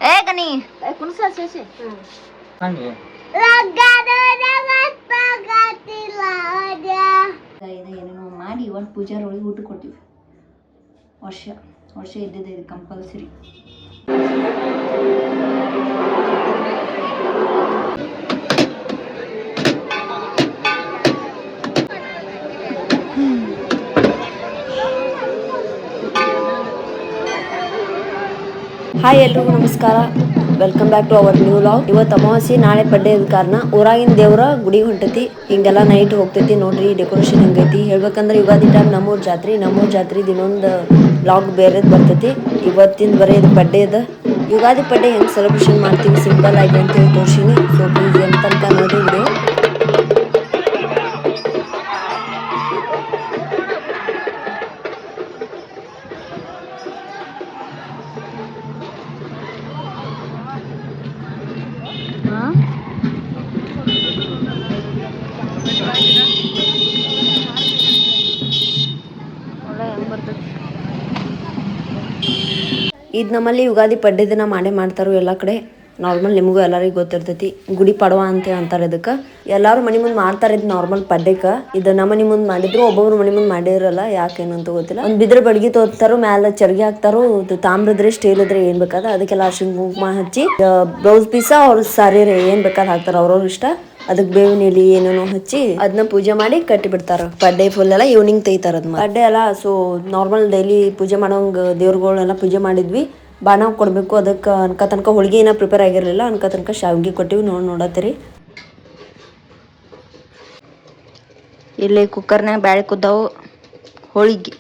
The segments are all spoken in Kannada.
ಕನಿ ಕುಣಸ ಸೇಸಿ ಹಂಗೆ ಏನೇನೋ ಮಾಡಿ ಒಂದು ಪೂಜಾರ ಒಳಗೆ ಊಟ ಕೊಡ್ತೀವಿ. ವರ್ಷ ವರ್ಷ ಇದ್ದಿದೆ ಇದು ಕಂಪಲ್ಸರಿ. ಹಾಯ್ ಎಲ್ರಿಗೂ ನಮಸ್ಕಾರ, welcome back to our new log. ಇವತ್ತು ಅಮಾವಾಸ್ಯೆ, ನಾಳೆ ಪಡ್ಡೆ ಇದ್ದ ಕಾರಣ ಊರಾಗಿನ ದೇವ್ರ ಗುಡಿ ಹೊಂಟತಿ. ಹಿಂಗೆಲ್ಲ ನೈಟ್ ಹೋಗ್ತೈತಿ ನೋಡ್ರಿ. ಡೆಕೋರೇಷನ್ ಹೆಂಗೈತಿ ಹೇಳ್ಬೇಕಂದ್ರೆ ಯುಗಾದಿ ಟೈಮ್ ನಮ್ಮೂರ್ ಜಾತ್ರೆ ಇನ್ನೊಂದು ಲಾಗ್ ಬೇರೆದ್ ಬರ್ತೈತಿ. ಇವತ್ತಿನ ಬರೀ ಇದು ಪಡ್ಡೆ ಅದ. ಯುಗಾದಿ ಪಡ್ಡೆ ಹೆಂಗ್ ಸೆಲೆಬ್ರೇಷನ್ ಮಾಡ್ತೀವಿ ಸಿಂಪಲ್ ಆಗಿ ಅಂತೇಳಿ ತೋರ್ಸಿನಿ. ಸೊ ಪ್ಲೀಸ್ ಎಂತ ತನಕ ನೋಡಿ ವಿಡಿಯೋ. ಇದು ನಮ್ಮಲ್ಲಿ ಯುಗಾದಿ ಪಡ್ಡೆ ದಿನ ಮಾಡ್ತಾರೋ ಎಲ್ಲ ಕಡೆ. ನಾರ್ಮಲ್ ನಿಮಗೂ ಎಲ್ಲರಿಗೂ ಗೊತ್ತಿರ್ತೈತಿ. ಗುಡಿ ಪಡವಾ ಅಂತ ಅಂತಾರೆ ಇದಕ್ಕೆ. ಎಲ್ಲಾರು ಮನಿ ಮುಂದೆ ಮಾಡ್ತಾರೆ ಇದು ನಾರ್ಮಲ್ ಪಡ್ಡೆಕ. ಇದು ನಮ್ಮ ಮನಿ ಮುಂದೆ ಮಾಡಿದ್ರು, ಒಬ್ಬೊಬ್ರು ಮನಿ ಮುಂದೆ ಮಾಡಿರಲ್ಲ. ಯಾಕೇನಂತ ಗೊತ್ತಿಲ್ಲ. ಒಂದು ಬಿದ್ರ ಬಡ್ಗಿ ತೋತಾರೋ, ಮ್ಯಾಲ ಚರ್ಗಿ ಹಾಕ್ತಾರೋ, ತಾಮ್ರದ್ರೆ ಸ್ಟೀಲ್ ಇದ್ರೆ ಏನ್ ಬೇಕಾದ ಅದಕ್ಕೆಲ್ಲ ಅರ್ಶಿನ ಕುಂಕುಮ ಹಚ್ಚಿ ಬ್ಲೌಸ್ ಪೀಸ ಅವ್ರ ಸಾರಿ ಏನ್ ಬೇಕಾದ್ ಹಾಕ್ತಾರ ಅವ್ರವ್ರ ಇಷ್ಟ. ಅದಕ್ಕೆ ಬೇವಿನ ಎಲೆ ಏನೇನೋ ಹಚ್ಚಿ ಅದನ್ನ ಪೂಜೆ ಮಾಡಿ ಕಟ್ಟಿ ಬಿಡ್ತಾರ. ಪಡ್ಡೆ ಫುಲ್ ಎಲ್ಲ ಈವ್ನಿಂಗ್ ತೆಗಿತಾರ. ಅದ್ ಪಡ್ಡೆ ಎಲ್ಲ ಸೊ ನಾರ್ಮಲ್ ಡೈಲಿ ಪೂಜೆ ಮಾಡೋಂಗ ದೇವ್ರಗಳ್ನೆಲ್ಲ ಪೂಜೆ ಮಾಡಿದ್ವಿ. ಬಾಣ ಕೊಡ್ಬೇಕು. ಅದಕ್ಕೆ ಅನ್ಕ ತನಕ ಹೋಳಿಗೆ ಏನೋ ಪ್ರಿಪೇರ್ ಆಗಿರಲಿಲ್ಲ. ಅನ್ಕ ತನಕ ಶಾವಿಗೆ ಕೊಟ್ಟಿವಿ. ನೋಡತ್ತೀರಿ ಇಲ್ಲಿ ಕುಕ್ಕರ್ನಾಗ ಬ್ಯಾಳೆ ಕುದ್ದಾವು. ಹೋಳಿಗೆ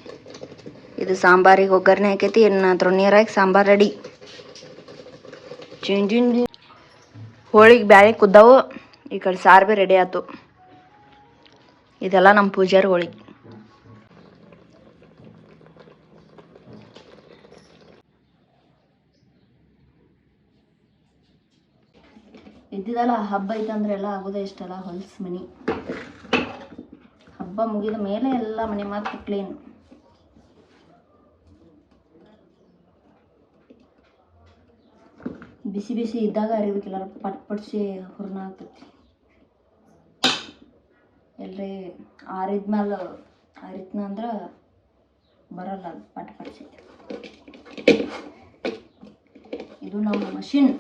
ಇದು ಸಾಂಬಾರಿಗೆ ಒಗ್ಗರಣೆ ಹಾಕೈತಿ. ಇನ್ನು ಅದ್ರ ನೀರಾಗಿ ಸಾಂಬಾರ್ ರೆಡಿ. ಹೋಳಿಗೆ ಬ್ಯಾಳೆ ಕುದ್ದಾವು. ಈ ಕಡೆ ಸಾರು ಭೀ ರೆಡಿ ಆಯ್ತು. ಇದೆಲ್ಲ ನಮ್ಮ ಪೂಜಾರಿ ಹೋಳಿಗೆ. ಇದ್ದಿದ್ದಲ್ಲ ಹಬ್ಬ ಐತಂದ್ರೆ ಎಲ್ಲ ಆಗೋದೇ ಇಷ್ಟಲ್ಲ. ಹೊಲ್ಸ್ ಮನಿ ಹಬ್ಬ ಮುಗಿದ ಮೇಲೆ ಎಲ್ಲ ಮನೆ ಮಾತ್ರ ಕ್ಲೀನ್. ಬಿಸಿ ಬಿಸಿ ಇದ್ದಾಗ ಅರಿಬೇಕಿಲ್ಲ, ಪಟ್ ಪಟ್ಸಿ ಹುರ್ನ ಆಗ್ತೈತಿ. ಎಲ್ಲರೇ ಆರಿದ್ಮೇಲೆ ಅರಿತ್ನ ಅಂದ್ರೆ ಬರಲ್ಲ ಪಟ್ ಪಟ್ಸಿ. ಇದು ನಮ್ಮ ಮಷಿನ್.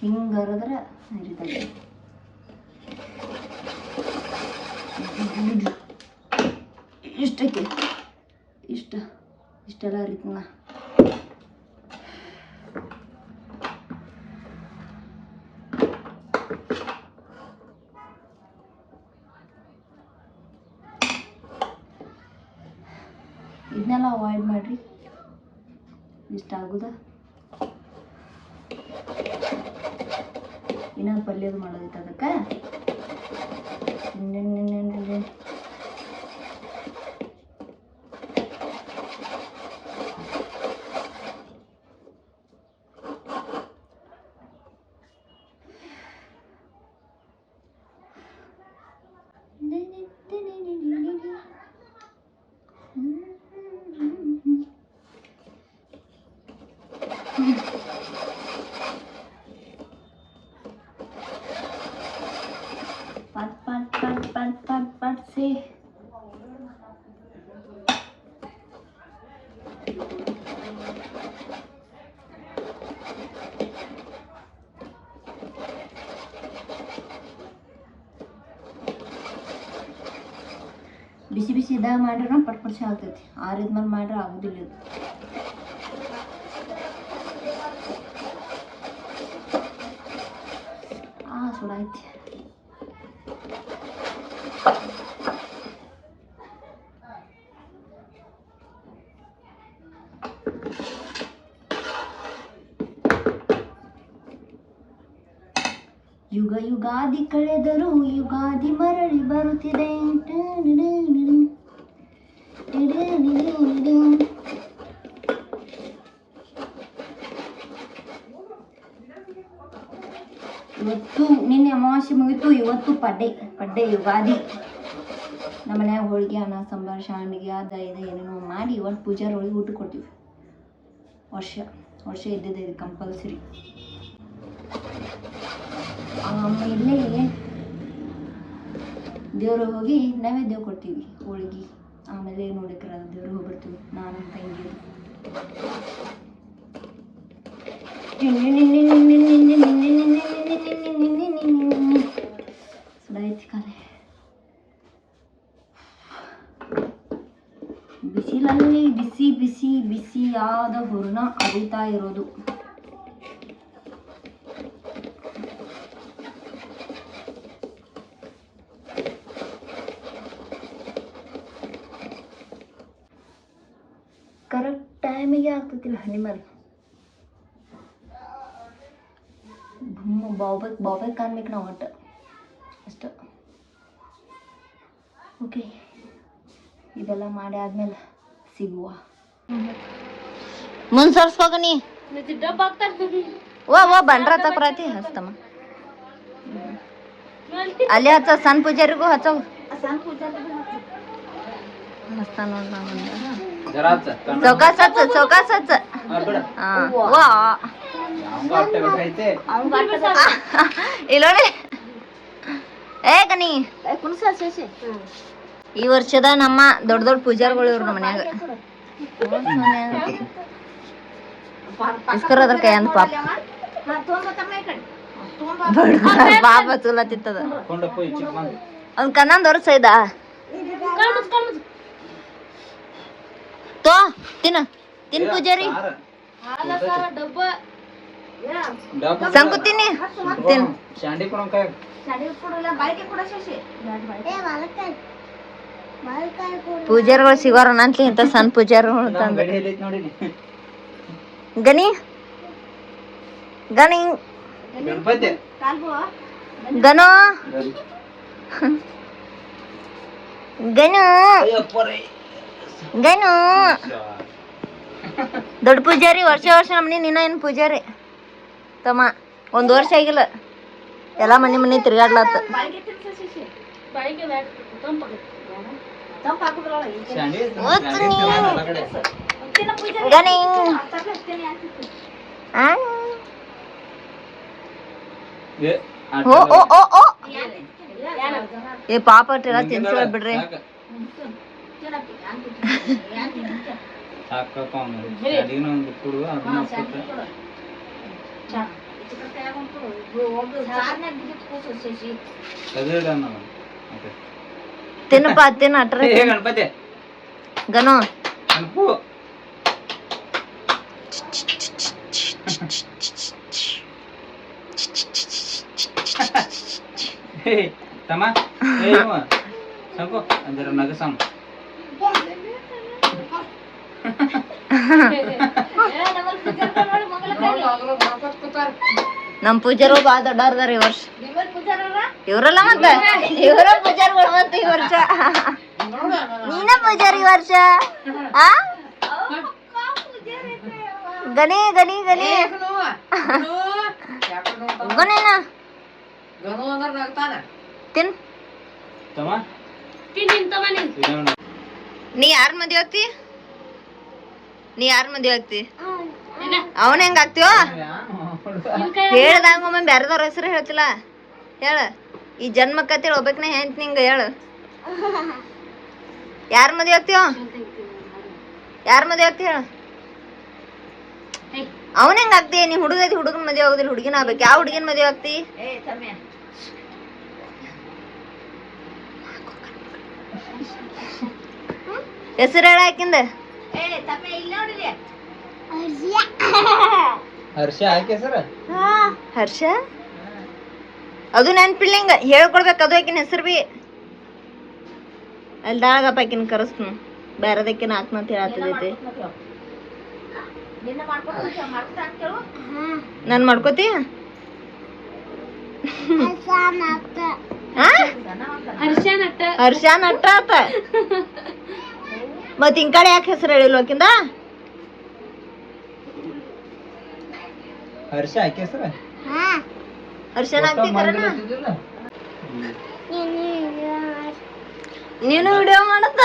ಹಿಂಗೆ ಹರಿದ್ರೆ ಹರಿದಾಗ ಇಷ್ಟಕ್ಕೆ ಇಷ್ಟೆಲ್ಲ ಹರಿತನ. ಇದನ್ನೆಲ್ಲ ಅವಾಯ್ಡ್ ಮಾಡಿರಿ. ಇಷ್ಟ ಆಗುದ. ಇನ್ನೊಂದು ಪಲ್ಯದು ಮಾಡೋದೈತೆ ಅದಕ್ಕೆ. ಪಟ್ ಸೇ ಬಿಸಿ ಬಿಸಿ ಇದ್ದಾಗ ಮಾಡಿದ್ರೆ ಪಟ್ ಪಟ್ಸಿ ಆಗ್ತೈತಿ. ಆರಿದ್ಮೇಲೆ ಮಾಡ್ರೆ ಆಗೋದಿಲ್ಲ ಇದು. ಸುಡಾಯ್ತಿ. ಯುಗ ಯುಗಾದಿ ಕಳೆದರೂ ಯುಗಾದಿ ಮರಳಿ ಬರುತ್ತಿದೆ. ಇವತ್ತು ನಿನ್ನೆ ಅಮಾವಾಸ್ಯೆ ಮುಗಿತು, ಇವತ್ತು ಪಡ್ಡೆ ಯುಗಾದಿ. ನಮ್ಮ ಮನ್ಯಾಗ ಹೋಳಿಗೆ ಅನ್ನ ಸಾಂಬಾರು ಶಾಂಡಿಗೆ ಅದ ಇದು ಏನೇನೋ ಮಾಡಿ ಇವತ್ತು ಪೂಜಾರ ಒಳಗೆ ಊಟ ಕೊಡ್ತೀವಿ. ವರ್ಷ ಇದ್ದಿದೆ ಇದು ಕಂಪಲ್ಸರಿ. ಆಮೇಲೆ ದೇವ್ರ ಹೋಗಿ ನೈವೇದ್ಯ ಕೊಡ್ತೀವಿ ಹೋಳಿಗೆ. ಆಮೇಲೆ ನೋಡಿಕ್ರ ದೇವ್ರಿಗೆ ಹೋಗ್ಬಿಡ್ತೀವಿ ನಾನು ತಂಗಿ. ಸುಡಾಯ್ತಿ ಕಾಲೆ. ಬಿಸಿಲಲ್ಲಿ ಬಿಸಿ ಬಿಸಿ ಬಿಸಿಯಾದ ಹೂರ್ಣ ಅರಿತಾ ಇರೋದು. ಕರೆಕ್ಟ್ ಟೈಮಿಗೆ ಆಗ್ತತಿಲ್ಲ ಹನಿಮಲ್. ಬಾವ್ಬೇಕು ಕಾಣ್ಬೇಕು ನಾವು ಒಟ್ಟು ಅಷ್ಟು. ಓಕೆ, ಇದೆಲ್ಲ ಮಾಡಿ ಆದ್ಮೇಲೆ ಸಿಗುವ. ಮುನ್ಸರ್ಸ್ಕೋಗ ನೀ ವಾ ಬಂಡ್ರ ತಪ್ರಾತಿ ಹಸ್ತಮ್ಮ. ಅಲ್ಲಿ ಹಚ್ಚ ಸಣ್ಣ ಪೂಜಾರಿಗೂ ಹಚ್ಚವ ಹಸ್ತ ನೋಡ್ ಚೌಕಾಸ್ ಹಚ್ಚ. ವಾ ಇಲ್ಲೋಡಿ ಏ ಕನಿ. ಈ ವರ್ಷದ ನಮ್ಮ ದೊಡ್ಡ ಪೂಜಾರಿಗಳು ಇವ್ರು ನಮ್ಮ ಮನ್ಯಾಗ. ಇಸ್ಕರ ಅದ್ರ ಕೈ ಅಂದ ಪಾಪ ಪಾಪ ಚುಲತ್ತಿತ್ತದ. ಅವ್ನ ಕನ್ನಂದ ವರ್ಷ ಇದ ತೋ ತಿನ್ ಪೂಜಾರಿ ಸಂಕು ತಿನ್ನಿ ತಿನ್. ಪೂಜಾರಿಗಳು ಸಿಗೋರ ನಂತ ಇಂತ ಸಣ್ಣ ಪೂಜಾರಿಗಳು ತಂದ. ಗಣಿ ಗಣಿ ಗಣೋ ಗಣು ಗಣು ದೊಡ್ಡ ಪೂಜಾರಿ. ವರ್ಷ ನಮ್ಮನೆ ನಿನ್ನ ಏನು ಪೂಜಾರಿ ತಮ್ಮ. 1 ವರ್ಷ ಆಗಿಲ್ಲ, ಎಲ್ಲ ಮನೆ ತಿರ್ಗಾಡ್ಲತ್ತ. ಗಣಿ ಓ ಏ ಪಾಪ ಎಲ್ಲ ತಿನ್ಸ ಬಿಡ್ರಿ. ತಿನ್ನಪ್ಪ ತಿನ್ನ ಅಟ್ರ ಗನು. ತಮ್ಮ ಸಂಕು ಅಂದ್ರ ನಗಸಂ. ನಮ್ ಪೂಜಾರು ಬಾಳ ದೊಡ್ಡವ್ರದಾರ ಈ ವರ್ಷ. ಇವ್ರಲ್ಲ ಮತ್ತ ಇವರ ಪೂಜಾರಿಗಳು ಮತ್ತ ಈ ವರ್ಷ. ನೀನ ಪೂಜಾರಿ ಈ ವರ್ಷ. ಗಣಿ ಗಣಿ ಗಣಿ ಗಣೇನ ತಿನ್. ನೀ ಯಾರ ಮದ್ವೆ ಆಗ್ತಿ? ಅವನ ಹೆಂಗ ಆಗ್ತೀವ ಹೇಳ್ದಂಗ ಒಮ್ಮೆ ಬ್ಯಾರದವ್ರ ಹೆಸರು ಹೇಳ್ತಿಲ್ಲ. ಹೇಳ ಈ ಜನ್ಮಕ್ಕತ್ತೇಳಿ ಒಬ್ಬಕ್ನ ಹೆಂತ ನಿಂಗ ಹೇಳು. ಯಾರ ಮದ್ವೆ ಆಗ್ತೀವ? ಹೇಳ. ಅವನ ಹೆಂಗ ಆಗ್ತಿ? ನೀ ಹುಡುಗದಿ ಹುಡುಗನ ಮದ್ವೆ ಆಗೋದಿಲ್ಲ, ಹುಡುಗಿನ ಆಗ್ಬೇಕು. ಯಾವ ಹುಡುಗಿನ ಮದ್ವೆ ಆಗ್ತಿ? ಹೆಸರು ಹೇಳ ಆಕಿಂದ. ಹರ್ಷ ಅದು ನೆನ್ಪಿಲ್ಲ. ಹೇಳ್ಕೊಡ್ಬೇಕು ಅದು ಆಕಿನ ಹೆಸರು ಬಿ. ಅಲ್ದಾಗಪ್ಪ ಆಕಿನ ಕರೆಸ್ನು ಬೇರೆದಕ್ಕಿನ ಹಾಕ್ನಂತ ಹೇಳತ್ತದೈತಿ. ನಾನ್ ಮಾಡ್ಕೋತಿ ಹರ್ಷ ನಟ್ಟ ಆತ. ಮತ್ ಹಿಂಗ್ ಕಡೆ ಯಾಕೆ ಹೆಸರು ಹೇಳಿಲ್ವಕಿಂದ? ಹರ್ಷ ಆಕೆ ಹೆಸರ ಹರ್ಷನ ನೀನು ವಿಡಿಯೋ ಮಾಡತ್ತ?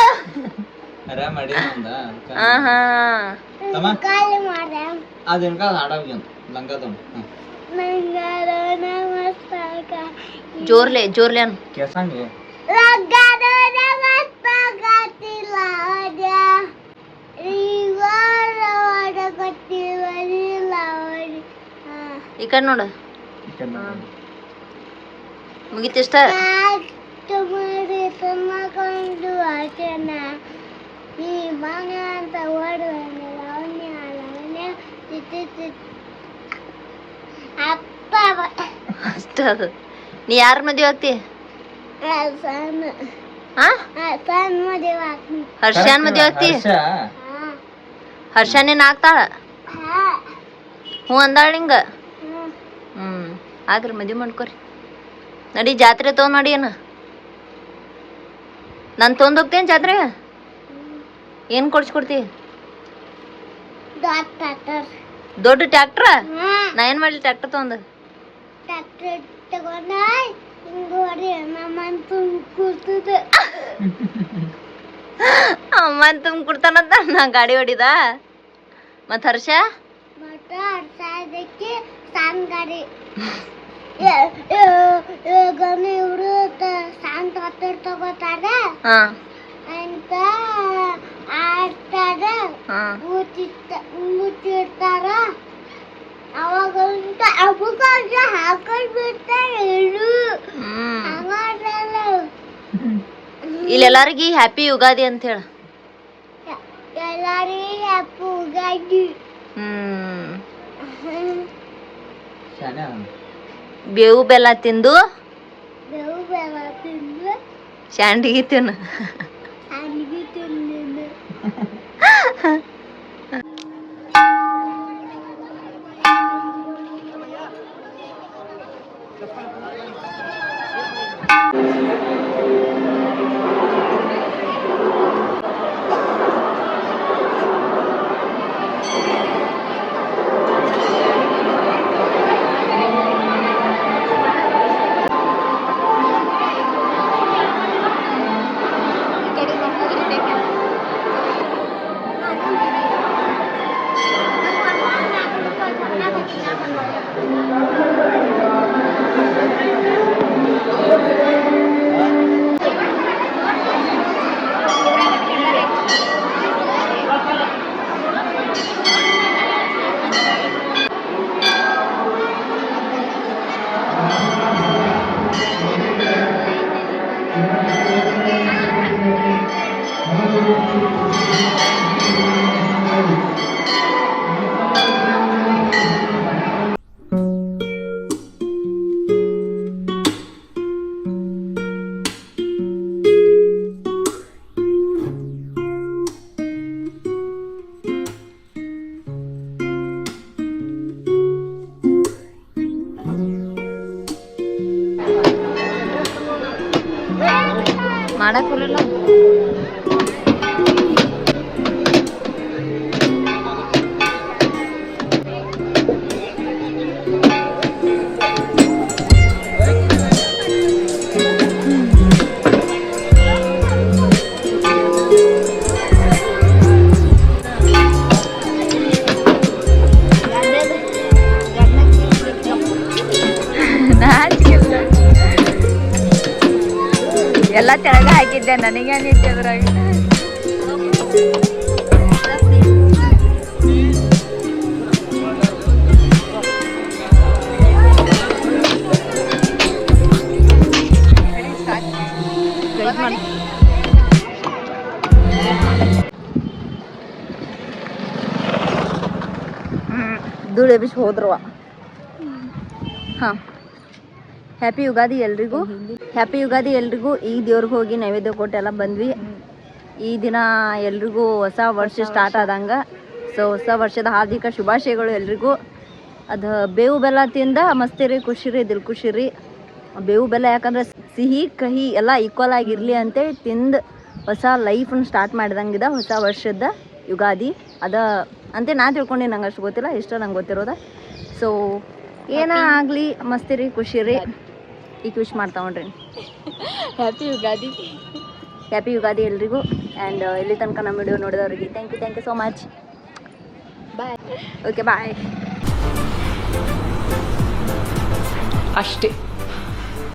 ಅದೇನ್ಕ ಆಡೋಗ್ಯ ಲಂಗದ ಜೋರ್ಲೆ ಜೋರ್ಲೆ ಅನ್ ಕೆಸಂಗ ಈ ಕಡೆ ನೋಡು. ಮುಗಿತಿಷ್ಟ. ಅಷ್ಟ ಅದು. ನೀ ಯಾರ ಮದುವೆ ಆಗ್ತಿ? ಹರ್ಷನ್ ಮದುವೆ ಆಗ್ತಿ? ಹರ್ಷನೇನ್ ಆಗ್ತಾಳ? ಹ್ಞೂ ಅಂದಾಳ ಹಿಂಗ. ಆಗ್ರಿ ಮದುವೆ ಮಾಡ್ಕೊರಿ. ನಡಿ ಜಾತ್ರೆ ತಗೊಂಡ್ ಮಾಡಿ ಏನ ನಾನು ತೊಗೊಂಡ್ ಹೋಗ್ತೇನೆ ಜಾತ್ರೆ. ಏನ್ ಕೊಡ್ಸ್ಕೊಡ್ತಿ? ದೊಡ್ಡ ಟ್ರ್ಯಾಕ್ಟರ್? ನಾ ಏನ್ ಮಾಡ್ಲಿ ಟ್ರ್ಯಾಕ್ಟರ್ ತಗೊಂಡ್? ಅಮ್ಮನ್ ತುಂಬ ಕೊಡ್ತಾನಂತ ನಾ ಗಾಡಿ ಹೊಡಿದ. ಮತ್ ಹರ್ಷ ಅಂತ ಆಡ್ತಾರ, ಮುಚ್ಚಿರ್ತಾರ. ಅವಾಗಂತ ಅಬುಕಾಗ ಹಾಕೊಂಡ್ ಬಿಡ್ತಾರೆ. ಇಲ್ಲೆಲ್ಲರಿಗೂ ಹ್ಯಾಪಿ ಯುಗಾದಿ ಅಂತ ಹೇಳ. ಎಲ್ಲರಿಗೂ ಹ್ಯಾಪಿ ಯುಗಾದಿ. ಬೇವು ಬೆಲ್ಲ ತಿಂದು ಶಾಂಡಿಗೆ ತಿನ್ನು. ಮಾಡಕ್ ಬರಲ್ಲ. ಎಲ್ಲ ತೆಳಗ ಹಾಕಿದ್ದೆ, ನನಗೇನಿದ್ದೆ ಅದ್ರಾಗ. ಧೂಳು ಎಬ್ಬಿಸಿ ಹೋದ್ರವ. ಹಾಂ, ಹ್ಯಾಪಿ ಯುಗಾದಿ ಎಲ್ರಿಗೂ. ಹ್ಯಾಪಿ ಯುಗಾದಿ ಎಲ್ರಿಗೂ. ಈ ದೇವ್ರಿಗೆ ಹೋಗಿ ನೈವೇದ್ಯ ಕೊಟ್ಟೆಲ್ಲ ಬಂದ್ವಿ. ಈ ದಿನ ಎಲ್ರಿಗೂ ಹೊಸ ವರ್ಷ ಸ್ಟಾರ್ಟ್ ಆದಂಗ. ಸೊ ಹೊಸ ವರ್ಷದ ಹಾರ್ದಿಕ ಶುಭಾಶಯಗಳು ಎಲ್ರಿಗೂ. ಅದು ಬೇವು ಬೆಲ್ಲ ತಿಂದ ಮಸ್ತಿರಿ, ಖುಷಿರಿ, ದಿಲ್ ಖುಷಿರಿ. ಬೇವು ಬೆಲ್ಲ ಯಾಕಂದ್ರೆ ಸಿಹಿ ಕಹಿ ಎಲ್ಲ ಈಕ್ವಲ್ ಆಗಿರಲಿ ಅಂತೇಳಿ ತಿಂದು ಹೊಸ ಲೈಫನ್ನು ಸ್ಟಾರ್ಟ್ ಮಾಡಿದಂಗಿದೆ ಹೊಸ ವರ್ಷದ ಯುಗಾದಿ ಅದ ಅಂತ ನಾ ತಿಳ್ಕೊಂಡು ನಂಗೆ ಅಷ್ಟು ಗೊತ್ತಿಲ್ಲ ಇಷ್ಟ ನಂಗೆ ಗೊತ್ತಿರೋದ. ಸೊ ಏನ ಆಗಲಿ ಮಸ್ತಿರಿ ಖುಷಿ ರೀ ಈಗ ವಿಶ್ ಮಾಡ್ತಾವಣ್ರಿ. ಹ್ಯಾಪಿ ಯುಗಾದಿ. ಹ್ಯಾಪಿ ಯುಗಾದಿ ಎಲ್ರಿಗೂ. ಆ್ಯಂಡ್ ಇಲ್ಲಿ ತನಕ ನಮ್ಮ ವಿಡಿಯೋ ನೋಡಿದವ್ರಿಗೆ thank you so much. Bye. Okay bye. ಅಷ್ಟೇ.